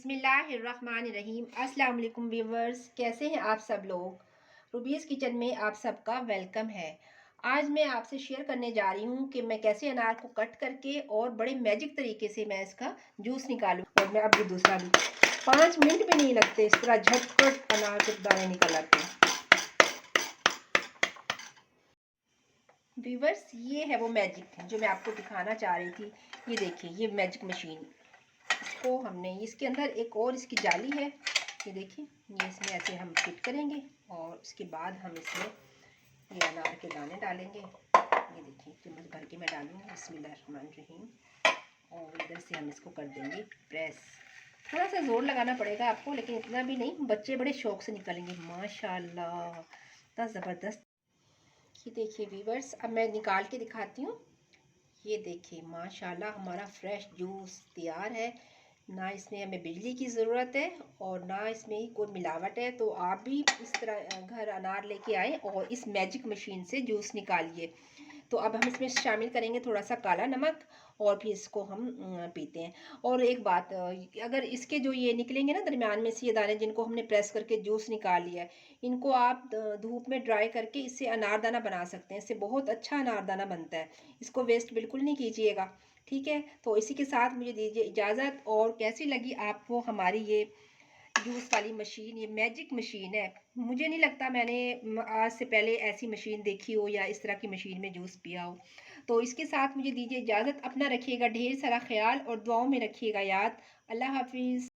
बिस्मिल्लाहिर्रहमानिर्रहीम। अस्सलाम वालेकुम व्यूवर्स, कैसे हैं आप सब लोग। रूबीज़ किचन में आप सबका वेलकम है। आज मैं आपसे शेयर करने जा रही हूँ कि मैं कैसे अनार को कट करके और बड़े मैजिक तरीके से मैं इसका जूस निकालूँ। और मैं अभी दूसरा भी 5 मिनट भी नहीं लगते, इस तरह झटपट अनार के दाने निकल आते हैं। व्यूवर्स, ये है वो मैजिक जो मैं आपको दिखाना चाह रही थी। ये देखिए, ये मैजिक मशीन, इसको हमने इसके अंदर एक और इसकी जाली है, ये देखिए, ये इसमें ऐसे हम फिट करेंगे और उसके बाद हम इसमें ये अनार के दाने डालेंगे। ये देखिए, चम्मच भर के मैं डालूंगी, बिस्मिल्लाहिर्रहमानिर्रहीम। और इधर से हम इसको कर देंगे प्रेस। थोड़ा सा जोर लगाना पड़ेगा आपको, लेकिन इतना भी नहीं, बच्चे बड़े शौक से निकालेंगे। माशाल्लाह, इतना ज़बरदस्त। ये देखिए व्यूवर्स, अब मैं निकाल के दिखाती हूँ। ये देखिए माशाल्लाह, हमारा फ्रेश जूस तैयार है। ना इसमें हमें बिजली की ज़रूरत है और ना इसमें कोई मिलावट है। तो आप भी इस तरह घर अनार लेके आए और इस मैजिक मशीन से जूस निकालिए। तो अब हम इसमें शामिल करेंगे थोड़ा सा काला नमक और फिर इसको हम पीते हैं। और एक बात, अगर इसके जो ये निकलेंगे ना दरमियान में से ये दाने, जिनको हमने प्रेस करके जूस निकाल लिया है, इनको आप धूप में ड्राई करके इससे अनारदाना बना सकते हैं। इससे बहुत अच्छा अनारदाना बनता है। इसको वेस्ट बिल्कुल नहीं कीजिएगा, ठीक है। तो इसी के साथ मुझे दीजिए इजाज़त। और कैसी लगी आपको हमारी ये जूस वाली मशीन, ये मैजिक मशीन है। मुझे नहीं लगता मैंने आज से पहले ऐसी मशीन देखी हो या इस तरह की मशीन में जूस पिया हो। तो इसके साथ मुझे दीजिए इजाज़त। अपना रखिएगा ढेर सारा ख्याल और दुआओं में रखिएगा याद। अल्लाह हाफिज़।